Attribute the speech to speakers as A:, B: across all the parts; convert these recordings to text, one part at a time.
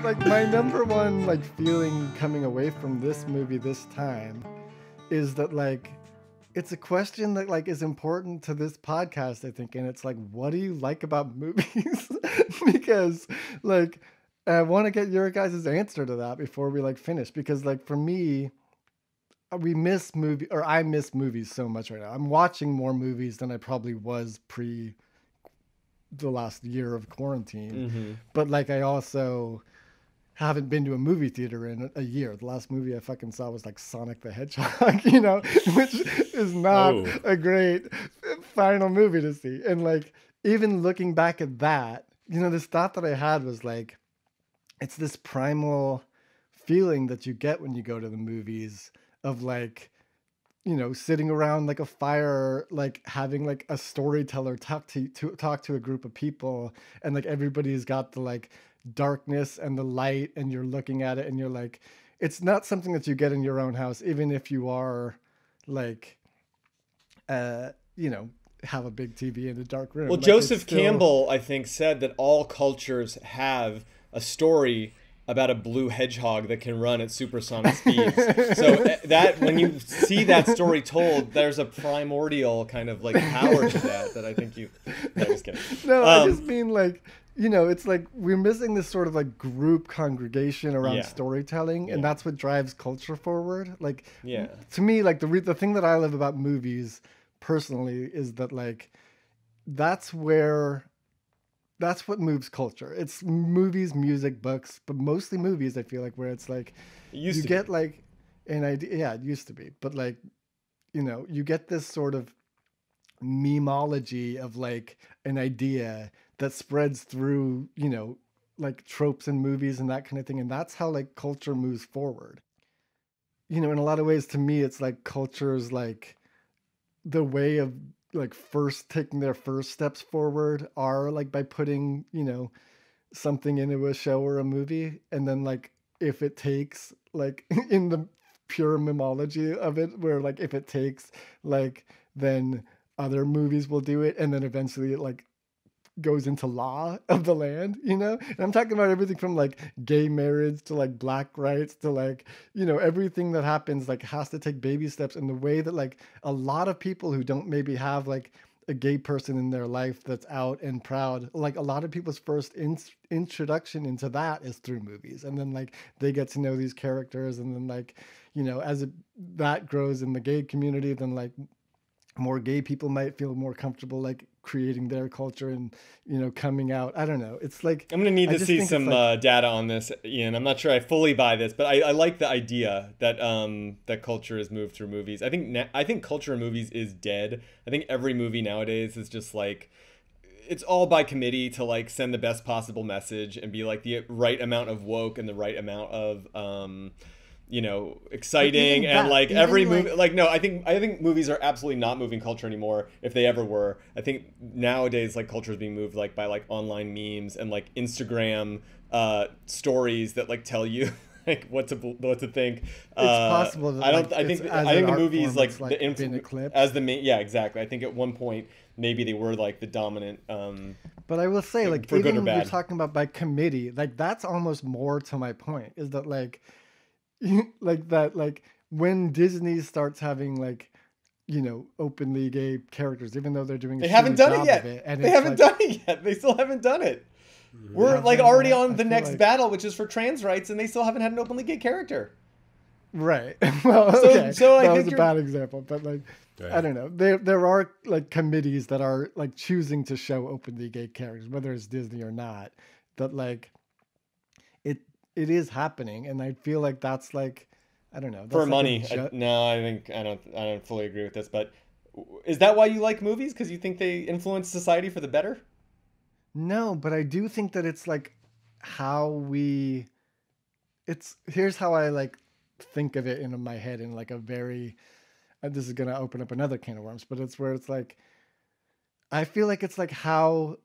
A: But like my number one like feeling coming away from this movie this time is that like it's a question that like is important to this podcast, I think, and it's like, what do you like about movies? Because like I want to get your guys' answer to that before we like finish. Because like for me, we miss movie or I miss movies so much right now. I'm watching more movies than I probably was pre the last year of quarantine.
B: Mm-hmm.
A: But like I also haven't been to a movie theater in a year. The last movie I fucking saw was like Sonic the Hedgehog, you know, which is not
B: Oh.
A: a great final movie to see. And like even looking back at that, you know, this thought that I had was like, it's this primal feeling that you get when you go to the movies of like, you know, sitting around like a fire, like having like a storyteller talk to a group of people, and like everybody's got the like darkness and the light, and you're looking at it, and you're like, it's not something that you get in your own house, even if you are like, you know, have a big TV in a dark room.
B: Well,
A: Like,
B: Joseph Campbell, I think, said that all cultures have a story about a blue hedgehog that can run at supersonic speeds. So that when you see that story told, there's a primordial kind of like power to that I think you. No, just kidding.
A: No, I just mean like, you know, it's like we're missing this sort of like group congregation around
B: Yeah.
A: storytelling, and
B: Yeah.
A: that's what drives culture forward. Like,
B: Yeah.
A: to me, like the thing that I love about movies personally is that like that's what moves culture. It's movies, music, books, but mostly movies. I feel like where it's like
B: It used
A: you
B: to
A: get
B: be.
A: like an idea. Yeah, it used to be, but like, you know, you get this sort of memology of like an idea that spreads through, you know, like tropes in movies and that kind of thing. And that's how like culture moves forward. You know, in a lot of ways, to me, it's like culture is like the way of like first taking their first steps forward are like by putting, you know, something into a show or a movie. And then like if it takes like in the pure memology of it, where like if it takes, like then other movies will do it, and then eventually it like goes into law of the land, you know? And I'm talking about everything from like gay marriage to like black rights to like, you know, everything that happens like has to take baby steps in the way that like a lot of people who don't maybe have like a gay person in their life that's out and proud, like a lot of people's first introduction into that is through movies. And then like they get to know these characters, and then like, you know, that grows in the gay community, then like more gay people might feel more comfortable like creating their culture and, you know, coming out. I don't know, it's like
B: I'm gonna need
A: I
B: to
A: just
B: see
A: think it's
B: some
A: like
B: data on this, Ian. I'm not sure I fully buy this, but I like the idea that that culture is moved through movies. I think culture in movies is dead. I think every movie nowadays is just like it's all by committee to like send the best possible message and be like the right amount of woke and the right amount of you know, exciting and like every movie like no, I think movies are absolutely not moving culture anymore if they ever were. I think nowadays like culture is being moved like by like online memes and like Instagram stories that like tell you like what to think.
A: It's possible that
B: I think the movies like the
A: been eclipsed.
B: as the main, yeah, exactly. I think at one point maybe they were like the dominant
A: but I will say, like,
B: for good or
A: even you're
B: bad.
A: talking about by committee, like that's almost more to my point, is that like like that like when Disney starts having like, you know, openly gay characters, even though they're doing a
B: They haven't
A: shitty
B: done it
A: job
B: yet.
A: of it, and
B: They
A: it's
B: haven't
A: like,
B: done it yet. They still haven't done it. We're
A: Have
B: like
A: they
B: already
A: not?
B: on
A: I
B: the
A: feel
B: next
A: like-
B: battle, which is for trans rights, and they still haven't had an openly gay character.
A: right. Well,
B: So-
A: okay,
B: so I
A: that
B: think
A: was a
B: you're-
A: bad example, but like
C: Right.
A: I don't know, there are like committees that are like choosing to show openly gay characters, whether it's Disney or not, that like it is happening, and I feel like that's like, I don't know, that's
B: For
A: like a
B: money, no, I think I don't fully agree with this. But is that why you like movies? Because you think they influence society for the better?
A: No, but I do think that it's like how we here's how I like think of it in my head in like a very this is gonna open up another can of worms, but it's where it's like I feel like it's like how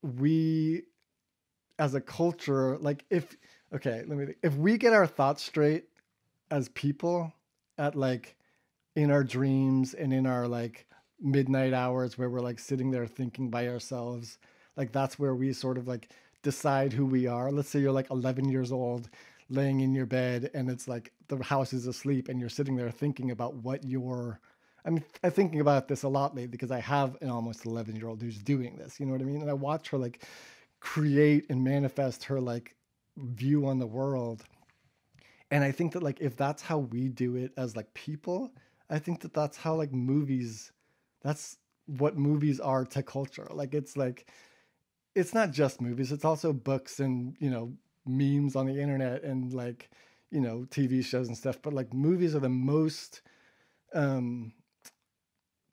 A: we as a culture, like if okay, let me think. If we get our thoughts straight as people at like in our dreams and in our like midnight hours where we're like sitting there thinking by ourselves, like that's where we sort of like decide who we are. Let's say you're like 11 years old, laying in your bed, and it's like the house is asleep, and you're sitting there thinking about what you're. I mean, I'm thinking about this a lot lately because I have an almost 11-year-old who's doing this. You know what I mean? And I watch her like create and manifest her like view on the world. And I think that like if that's how we do it as like people, I think that that's how like movies. That's what movies are to culture. Like it's not just movies, it's also books and, memes on the internet and like, TV shows and stuff. But like movies are the most um,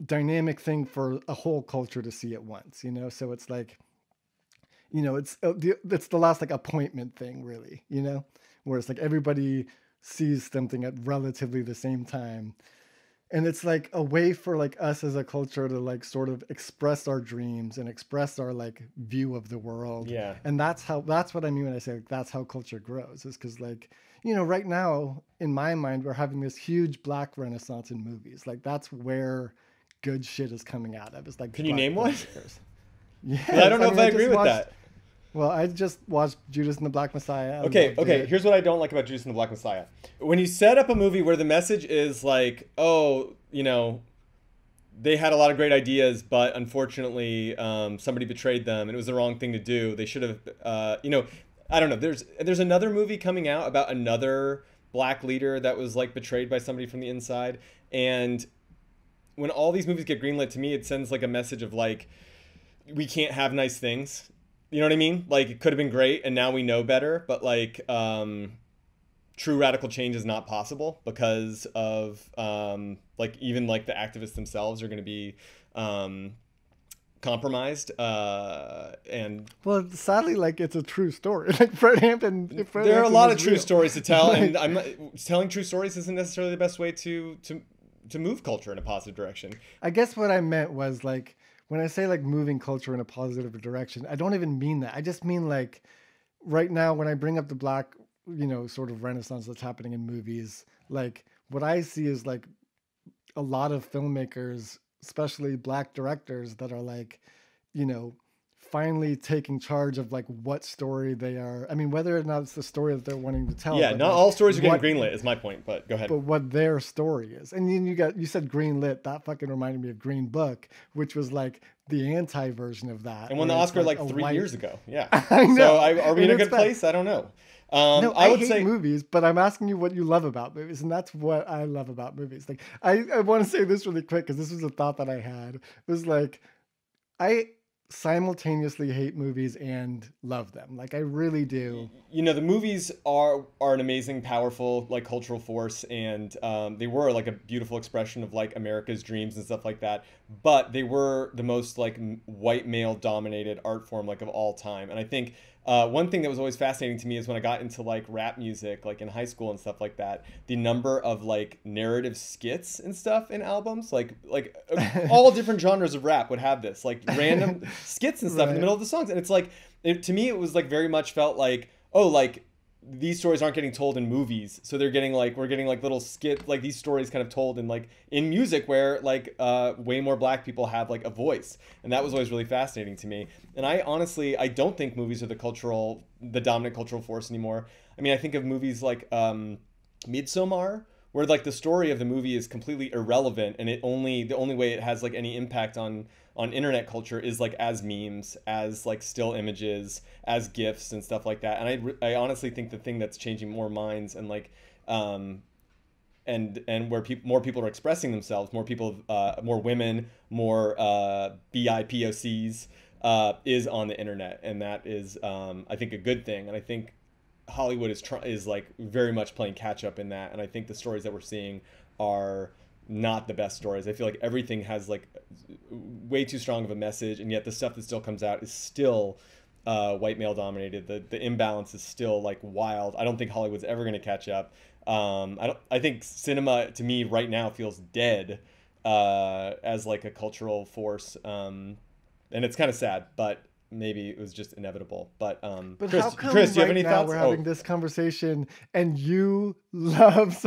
A: dynamic thing for a whole culture to see at once. So it's like, it's the last like appointment thing, really, where it's like everybody sees something at relatively the same time. And it's like a way for like us as a culture to like sort of express our dreams and express our like view of the world.
B: Yeah.
A: And that's what I mean when I say like, that's how culture grows, is because like, right now in my mind, we're having this huge black renaissance in movies. Like that's where good shit is coming out of. It's like
B: Can you
A: black
B: name one?
A: filmmakers. Yes,
B: I don't know if I agree
A: just
B: with
A: watched,
B: that.
A: well, I just watched Judas and the Black Messiah. I
B: Okay,
A: loved
B: okay.
A: it.
B: Here's what I don't like about Judas and the Black Messiah. When you set up a movie where the message is like, oh, they had a lot of great ideas, but unfortunately, somebody betrayed them, and it was the wrong thing to do. They should have, I don't know. There's another movie coming out about another black leader that was like betrayed by somebody from the inside, and when all these movies get greenlit, to me, it sends like a message of like, we can't have nice things. You know what I mean? Like it could have been great, and now we know better. But like, true radical change is not possible because of like even like the activists themselves are going to be compromised. And
A: Well, sadly, like it's a true story. Like Fred Hampton.
B: there are a lot of true
A: real.
B: stories to tell,
A: Like,
B: and I'm not, telling true stories isn't necessarily the best way to move culture in a positive direction.
A: I guess what I meant was like when I say like moving culture in a positive direction, I don't even mean that. I just mean like right now when I bring up the black, sort of renaissance that's happening in movies, like what I see is like a lot of filmmakers, especially black directors, that are like, finally taking charge of like what story they are. I mean, whether or not it's the story that they're wanting to tell.
B: Yeah,
A: but
B: not
A: like
B: all stories are getting
A: what,
B: greenlit is my point, but go ahead.
A: but what their story is. And then you said green lit. That fucking reminded me of Green Book, which was like the anti version of that.
B: And won the
A: where it's
B: Oscar like
A: a
B: 3 years ago. Yeah.
A: I know.
B: So are we in
A: And
B: a
A: it's
B: good place? I don't know.
A: No,
B: I would
A: hate
B: say
A: movies, but I'm asking you what you love about movies, and that's what I love about movies. Like, I want to say this really quick because this was a thought that I had. It was like, I simultaneously hate movies and love them. Like, I really do.
B: the movies are an amazing, powerful like cultural force, and they were like a beautiful expression of like America's dreams and stuff like that. But they were the most like white male dominated art form like of all time. And I think one thing that was always fascinating to me is when I got into like rap music, like in high school and stuff like that, the number of like narrative skits and stuff in albums, like all different genres of rap would have this like random skits and stuff in the middle of the songs. And it's like, to me, it was like very much felt like, oh, like these stories aren't getting told in movies, so we're getting like little skit, like these stories kind of told in like in music where like way more black people have like a voice, and that was always really fascinating to me. And I honestly, I don't think movies are the dominant cultural force anymore. I mean, I think of movies like Midsommar, where like the story of the movie is completely irrelevant, and the only way it has like any impact on internet culture is like as memes, as like still images, as gifs and stuff like that. And I honestly think the thing that's changing more minds and like and where more people are expressing themselves, more people, more women, more BIPOCs, is on the internet, and that is I think a good thing. And I think Hollywood is like very much playing catch up in that. And I think the stories that we're seeing are not the best stories. I feel like everything has like way too strong of a message, and yet the stuff that still comes out is still white male dominated. The imbalance is still like wild. I don't think Hollywood's ever going to catch up. I think cinema to me right now feels dead as like a cultural force, and it's kind of sad, but maybe it was just inevitable. But
A: How come
B: Chris, do you have
A: right
B: any
A: now
B: thoughts?
A: we're having this conversation and you love,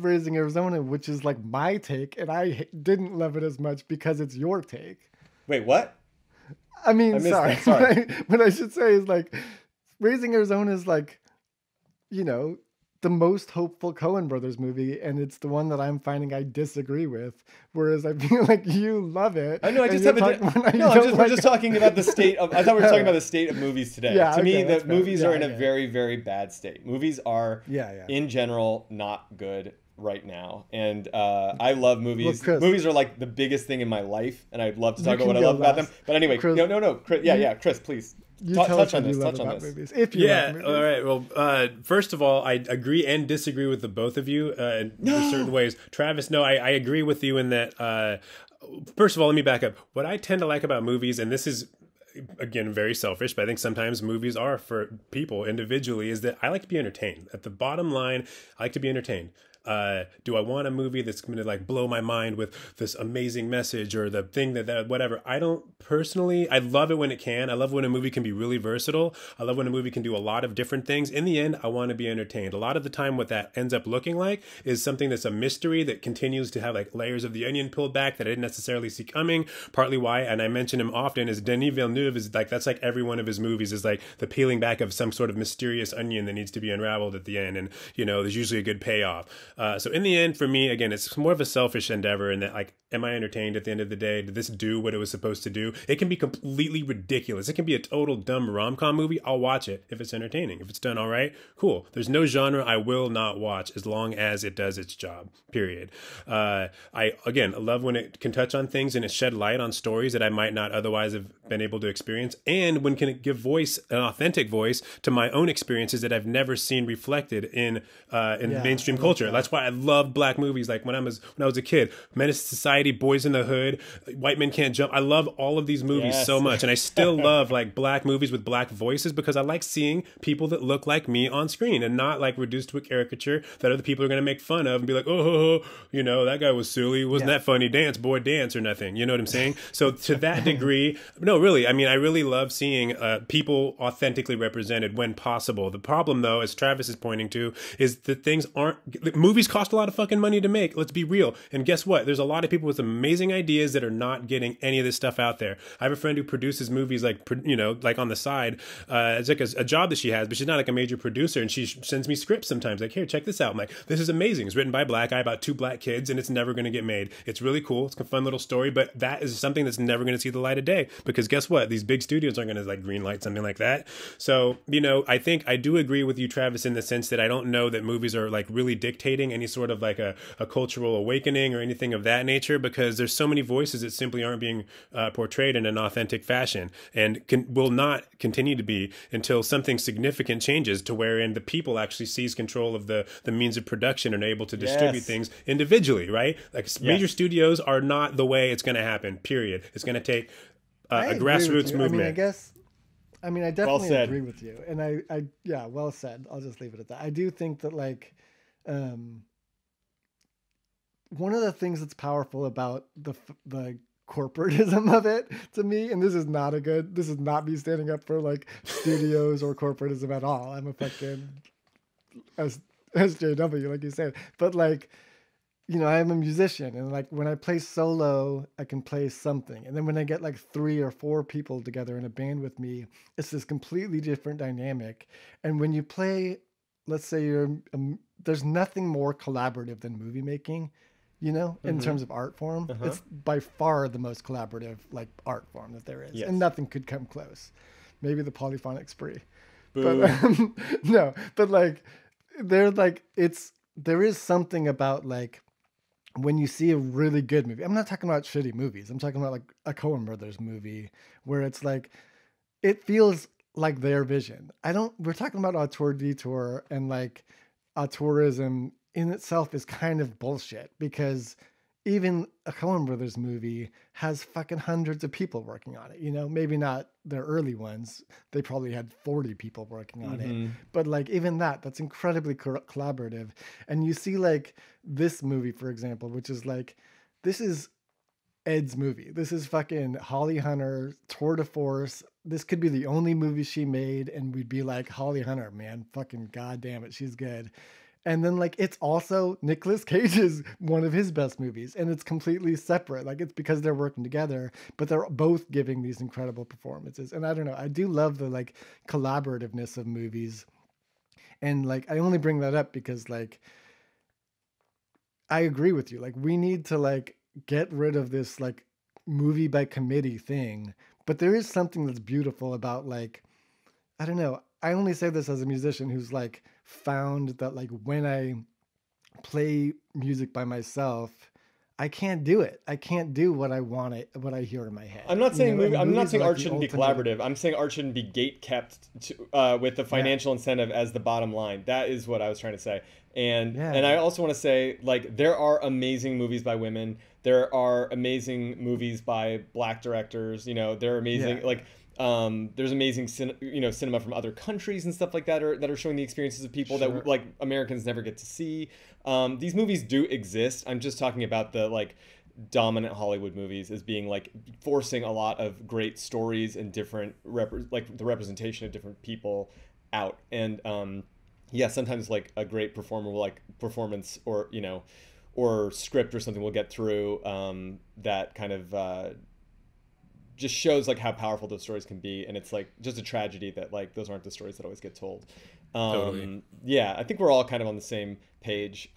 A: Raising Arizona, which is like my take, and I didn't love it as much because it's your take.
B: Wait, what?
A: I
B: I
A: mean,
B: missed
A: sorry.
B: that. Sorry.
A: What I should say is like Raising Arizona is like, you know, the most hopeful Coen Brothers movie, and it's the one that I'm finding I disagree with. Whereas I feel like you love it,
B: I know. I
A: and
B: just
A: you're
B: have
A: talking about
B: no.
A: you
B: I'm
A: don't
B: just we're
A: like
B: just
A: it.
B: talking about the state of. I thought we were
A: All
B: talking about
A: right.
B: the state of movies today.
A: Yeah.
B: To me,
A: Okay.
B: the
A: That's fair.
B: movies
A: Yeah.
B: are
A: I
B: in a
A: get it.
B: very very bad state. Movies are,
A: Yeah. Yeah.
B: in general, not good right now. And I love
A: Look,
B: movies.
A: Chris,
B: Movies are like the biggest thing in my life, and I'd love to
A: you
B: talk about
A: can
B: what I
A: go
B: love about them.
A: last.
B: But anyway,
A: Chris,
B: no, Chris, yeah,
A: you
B: yeah, Chris, please
A: you tell us
B: touch
A: what
B: on
A: you
B: this.
A: love
B: Touch on
A: about
B: this.
A: movies, if you love
C: Yeah. All
A: movies.
C: right. Well, first of all, I agree and disagree with the both of you in certain
B: No.
C: ways. Travis, no, I agree with you in that. First of all, let me back up. What I tend to like about movies, and this is again very selfish, but I think sometimes movies are for people individually, is that I like to be entertained. At the bottom line, I like to be entertained. Do I want a movie that's going to like blow my mind with this amazing message or the thing that whatever? I don't personally. I love it when it can. I love when a movie can be really versatile. I love when a movie can do a lot of different things. In the end, I want to be entertained. A lot of the time, what that ends up looking like is something that's a mystery that continues to have like layers of the onion pulled back that I didn't necessarily see coming. Partly why, and I mention him often, is Denis Villeneuve is like that's like every one of his movies is like the peeling back of some sort of mysterious onion that needs to be unraveled at the end, and there's usually a good payoff. So in the end, for me, again, it's more of a selfish endeavor in that, like, am I entertained at the end of the day? Did this do what it was supposed to do? It can be completely ridiculous. It can be a total dumb rom-com movie. I'll watch it if it's entertaining. If it's done all right, cool. There's no genre I will not watch as long as it does its job, period. I love when it can touch on things and it shed light on stories that I might not otherwise have been able to experience, and when can it give voice, an authentic voice, to my own experiences that I've never seen reflected in mainstream culture. That's why I love black movies. Like when I was a kid, Menace to Society, Boys in the Hood, White Men Can't Jump. I love all of these movies
B: Yes.
C: so much, and I still love like black movies with black voices because I like seeing people that look like me on screen and not like reduced to a caricature that other people are going to make fun of and be like, oh, that guy was silly. Wasn't that funny? Dance, boy, dance, or nothing. You know what I'm saying? So to that degree, no, really, I mean, I really love seeing people authentically represented when possible. The problem, though, as Travis is pointing to, is that movies cost a lot of fucking money to make. Let's be real. And guess what? There's a lot of people with amazing ideas that are not getting any of this stuff out there. I have a friend who produces movies like on the side. It's like a job that she has, but she's not like a major producer. And she sends me scripts sometimes like, here, check this out. I'm like, this is amazing. It's written by a black guy about two black kids and it's never going to get made. It's really cool. It's a fun little story, but that is something that's never going to see the light of day because guess what? These big studios aren't going to like green light something like that. So, I think I do agree with you, Travis, in the sense that I don't know that movies are like really dictating any sort of like a cultural awakening or anything of that nature because there's so many voices that simply aren't being portrayed in an authentic fashion and will not continue to be until something significant changes to wherein the people actually seize control of the means of production and are able to distribute things individually, right? Like major studios are not the way it's going to happen, period. It's going to take a grassroots movement.
A: I mean, I definitely
B: said.
A: agree with you. And yeah, well said. I'll just leave it at that. I do think that like, one of the things that's powerful about the corporatism of it to me, and this is not me standing up for like studios or corporatism at all. I'm a fucking SJW, like you said, but like, I'm a musician and like when I play solo, I can play something. And then when I get like 3 or 4 people together in a band with me, it's this completely different dynamic. And when you play, let's say there's nothing more collaborative than movie making, in terms of art form. It's by far the most collaborative like art form that there is.
B: Yes.
A: And nothing could come close. Maybe the polyphonic spree.
B: Boo.
A: But no, but like there is something about like when you see a really good movie. I'm not talking about shitty movies. I'm talking about like a Coen Brothers movie where it's like it feels like their vision. We're talking about auteur detour, and like auteurism in itself is kind of bullshit because even a Coen Brothers movie has fucking hundreds of people working on it. Maybe not their early ones. They probably had 40 people working on it. But like even that's incredibly collaborative. And you see like this movie, for example, which is like, this is Ed's movie. This is fucking Holly Hunter, tour de force. This could be the only movie she made. And we'd be like, Holly Hunter, man, fucking goddamn it, she's good. And then like it's also Nicolas Cage's one of his best movies, and it's completely separate. Like it's because they're working together, but they're both giving these incredible performances. And I don't know, I do love the like collaborativeness of movies. And like I only bring that up because like I agree with you. Like we need to like get rid of this like movie by committee thing. But there is something that's beautiful about like I don't know. I only say this as a musician who's like found that like when I play music by myself, I can't do it. I can't do what I want it, what I hear in my head.
B: I'm not saying
A: You know,
B: I'm not
A: movies
B: saying
A: are like
B: art
A: the
B: shouldn't be
A: ultimate-
B: collaborative. I'm saying art shouldn't be gate kept with the financial incentive as the bottom line. That is what I was trying to say. And
A: Yeah.
B: and I also want to say like there are amazing movies by women. There are amazing movies by black directors. You know, there are amazing
A: Yeah.
B: like there's amazing cinema from other countries and stuff like that are showing the experiences of people
A: Sure.
B: that like Americans never get to see. These movies do exist. I'm just talking about the like dominant Hollywood movies as being like forcing a lot of great stories and different like the representation of different people out. And yeah, sometimes like a great performance or or script or something will get through that kind of just shows like how powerful those stories can be. And it's like just a tragedy that like those aren't the stories that always get told.
C: Totally.
B: Yeah, I think we're all kind of on the same page,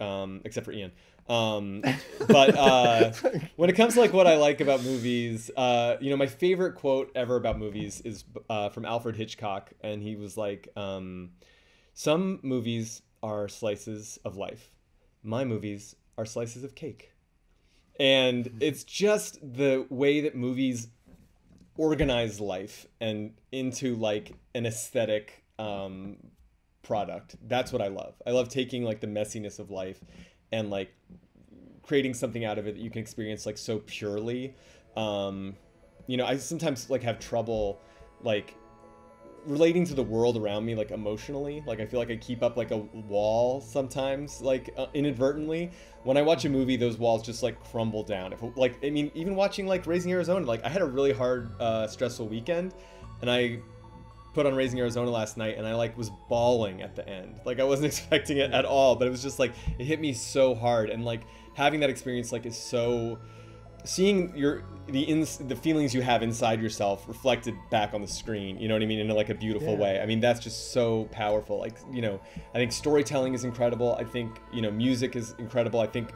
B: except for Ian. But when it comes to like what I like about movies, my favorite quote ever about movies is from Alfred Hitchcock, and he was like, "Some movies are slices of life. My movies are slices of cake." And it's just the way that movies organize life and into like an aesthetic product. That's what I love. I love taking like the messiness of life and like creating something out of it that you can experience like so purely. I sometimes like have trouble like relating to the world around me like emotionally. Like I feel like I keep up like a wall sometimes like inadvertently. When I watch a movie, those walls just like crumble down. Even watching like Raising Arizona, like I had a really hard stressful weekend, and I put on Raising Arizona last night, and I like was bawling at the end. Like I wasn't expecting it at all, but it was just like it hit me so hard. And like having that experience like is so, seeing the feelings you have inside yourself reflected back on the screen, you know what I mean, in like a beautiful way. I mean, that's just so powerful. Like, I think storytelling is incredible. I think, music is incredible. I think,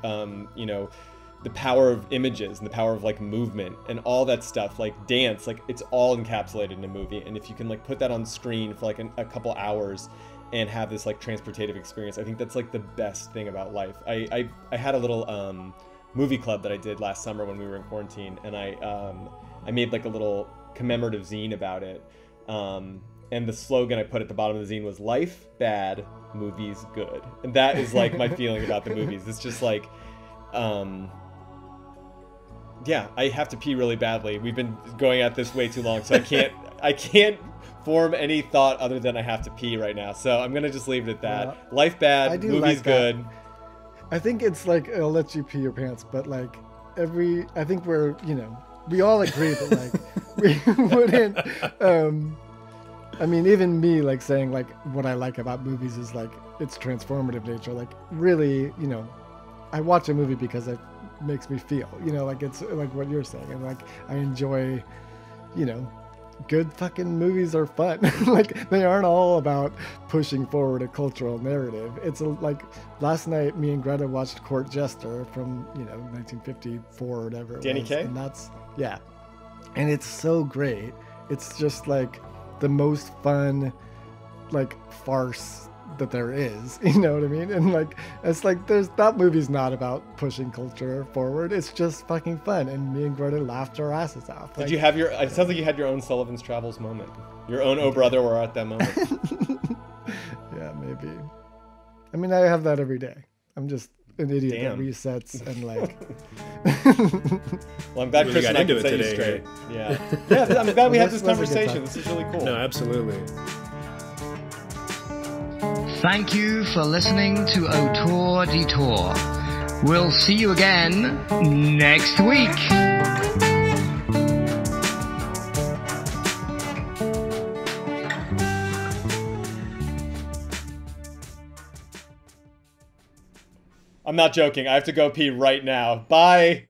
B: the power of images and the power of like movement and all that stuff, like dance, like it's all encapsulated in a movie. And if you can like put that on screen for like a couple hours and have this like transportative experience, I think that's like the best thing about life. I had a little movie club that I did last summer when we were in quarantine, and I made like a little commemorative zine about it. And the slogan I put at the bottom of the zine was "Life bad, movies good." And that is like my feeling about the movies. It's just like, yeah, I have to pee really badly. We've been going at this way too long, so I can't form any thought other than I have to pee right now. So I'm gonna just leave it at that.
A: Yeah.
B: Life bad, movies
A: like that.
B: good.
A: I think it's like it'll let you pee your pants, but like I think we're we all agree that like we wouldn't. I mean, even me like saying like what I like about movies is like its transformative nature. Like really, I watch a movie because it makes me feel. Like it's like what you're saying, and like I enjoy, good fucking movies are fun. Like they aren't all about pushing forward a cultural narrative. It's like last night me and Greta watched Court Jester from 1954 or whatever it
B: Danny
A: was.
B: Kaye?
A: And that's and it's so great. It's just like the most fun like farce that there is, you know what I mean? And like it's like that movie's not about pushing culture forward. It's just fucking fun, and me and Greta laughed our asses off.
B: Did you have it sounds like you had your own Sullivan's Travels moment. Your own "Oh brother" were at that moment.
A: Yeah, maybe. I mean, I have that every day. I'm just an idiot
B: Damn.
A: that resets and like.
B: Well, I'm glad
C: Really
B: Chris
C: got
B: and I
C: into
B: can
C: it
B: set you
C: today.
B: straight. Yeah, I'm glad we had this
A: That's a good
B: conversation.
A: time.
B: This is really cool.
C: No, absolutely.
D: Thank you for listening to Autour Detour. We'll see you again next week.
B: I'm not joking. I have to go pee right now. Bye.